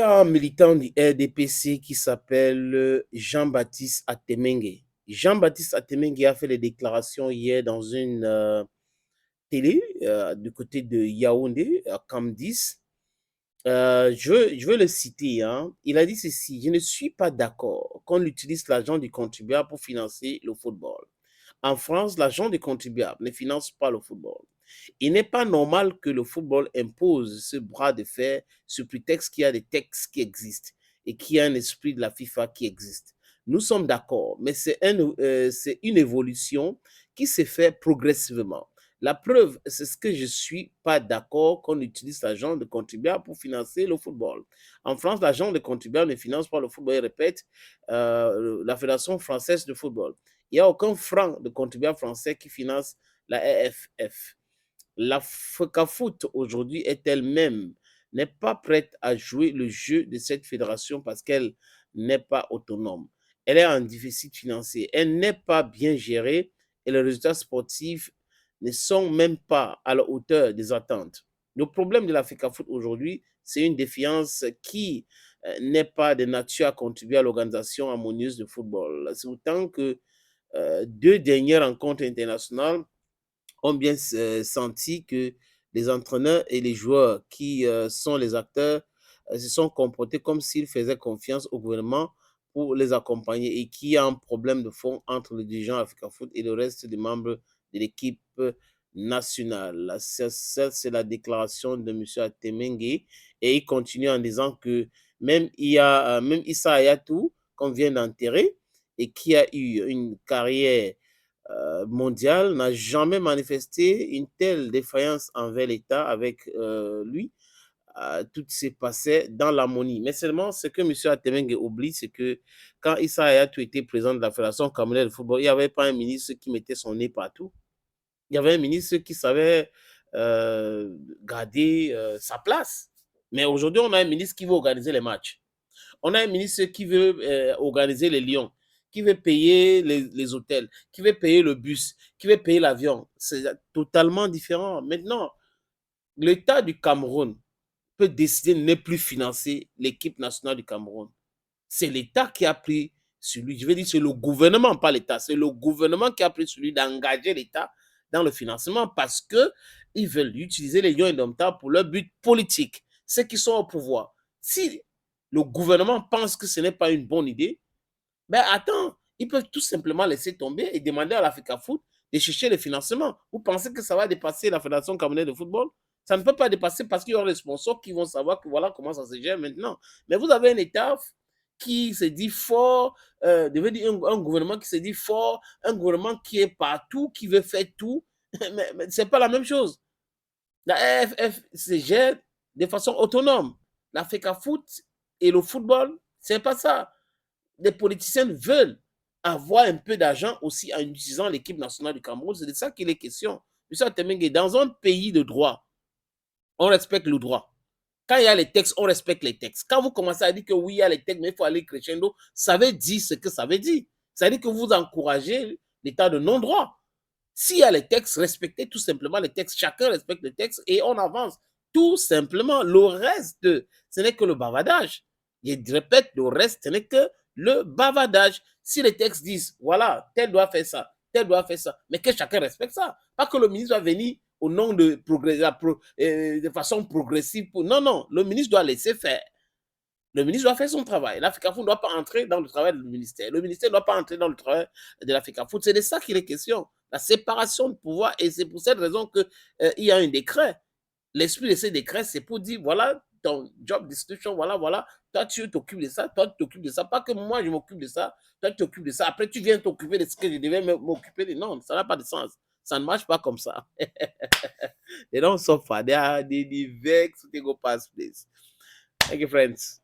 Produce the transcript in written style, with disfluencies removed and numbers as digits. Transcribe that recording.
y a un militant du RDPC qui s'appelle Jean-Baptiste Atemengue. Jean-Baptiste Atemengue a fait des déclarations hier dans une télé du côté de Yaoundé, à Cam 10. Je veux le citer, hein. Il a dit ceci: je ne suis pas d'accord qu'on utilise l'argent du contribuable pour financer le football. En France, l'argent du contribuable ne finance pas le football. Il n'est pas normal que le football impose ce bras de fer sous prétexte qu'il y a des textes qui existent et qu'il y a un esprit de la FIFA qui existe. Nous sommes d'accord, mais c'est une évolution qui s'est faite progressivement. La preuve, c'est ce que je ne suis pas d'accord qu'on utilise l'argent de contribuable pour financer le football. En France, l'argent de contribuable ne finance pas le football. Il répète, la Fédération française de football. Il n'y a aucun franc de contribuable français qui finance la RFF. La FECAFOOT aujourd'hui est elle-même n'est pas prête à jouer le jeu de cette fédération parce qu'elle n'est pas autonome. Elle est en déficit financier. Elle n'est pas bien gérée et les résultats sportifs ne sont même pas à la hauteur des attentes. Le problème de la FECAFOOT aujourd'hui, c'est une défiance qui n'est pas de nature à contribuer à l'organisation harmonieuse de football. C'est autant que deux dernières rencontres internationales ont bien senti que les entraîneurs et les joueurs qui sont les acteurs se sont comportés comme s'ils faisaient confiance au gouvernement pour les accompagner et qu'il y a un problème de fond entre les dirigeants Africa Foot et le reste des membres de l'équipe nationale. Ça, c'est la déclaration de M. Atemengue et il continue en disant que même Issa Hayatou, qu'on vient d'enterrer et qui a eu une carrière mondiale, n'a jamais manifesté une telle défaillance envers l'État avec lui. Tout s'est passé dans l'harmonie. Mais seulement ce que M. Atemengue oublie, c'est que quand Issa Hayatou était président de la Fédération camerounaise de football, il n'y avait pas un ministre qui mettait son nez partout. Il y avait un ministre qui savait garder sa place. Mais aujourd'hui, on a un ministre qui veut organiser les matchs. On a un ministre qui veut organiser les lions, qui veut payer les hôtels, qui veut payer le bus, qui veut payer l'avion. C'est totalement différent. Maintenant, l'État du Cameroun peut décider de ne plus financer l'équipe nationale du Cameroun. C'est l'État qui a pris celui, je veux dire, c'est le gouvernement, pas l'État, c'est le gouvernement qui a pris celui d'engager l'État dans le financement parce qu'ils veulent utiliser les lions indomptables pour leur but politique, ceux qui sont au pouvoir. Si le gouvernement pense que ce n'est pas une bonne idée, ben attends, ils peuvent tout simplement laisser tomber et demander à l'Africa Foot de chercher le financement. Vous pensez que ça va dépasser la Fédération camerounaise de football? Ça ne peut pas dépasser parce qu'il y aura les sponsors qui vont savoir que voilà comment ça se gère maintenant. Mais vous avez un État qui se dit fort, devait dire un gouvernement qui se dit fort, un gouvernement qui est partout, qui veut faire tout. Mais ce n'est pas la même chose. La RFF se gère de façon autonome. L'Africa Foot et le football, ce n'est pas ça. Les politiciens veulent avoir un peu d'argent aussi en utilisant l'équipe nationale du Cameroun. C'est de ça qu'il est question. M. Atemengue, dans un pays de droit, on respecte le droit. Quand il y a les textes, on respecte les textes. Quand vous commencez à dire que oui, il y a les textes, mais il faut aller crescendo, ça veut dire ce que ça veut dire. Ça veut dire que vous encouragez l'état de non-droit. S'il y a les textes, respectez tout simplement les textes. Chacun respecte les textes et on avance. Tout simplement. Le reste, ce n'est que le bavardage. Je répète, le reste, ce n'est que le bavardage. Si les textes disent, voilà, tel doit faire ça, tel doit faire ça, mais que chacun respecte ça. Pas que le ministre va venir au nom de façon progressive. Non, non, le ministre doit laisser faire. Le ministre doit faire son travail. L'Africa Foot ne doit pas entrer dans le travail du ministère. Le ministère ne doit pas entrer dans le travail de l'Africa Foot. C'est de ça qu'il est question. La séparation de pouvoir. Et c'est pour cette raison qu'il y a un décret. L'esprit de ce décret, c'est pour dire, voilà, ton job description, voilà, voilà. Toi, tu t'occupes de ça. Toi, tu t'occupes de ça. Pas que moi, je m'occupe de ça. Toi, tu t'occupes de ça. Après, tu viens t'occuper de ce que je devais m'occuper de. Non, ça n'a pas de sens. Ça ne marche pas comme ça. They don't suffer. They are the vex to go past place. Thank you, friends.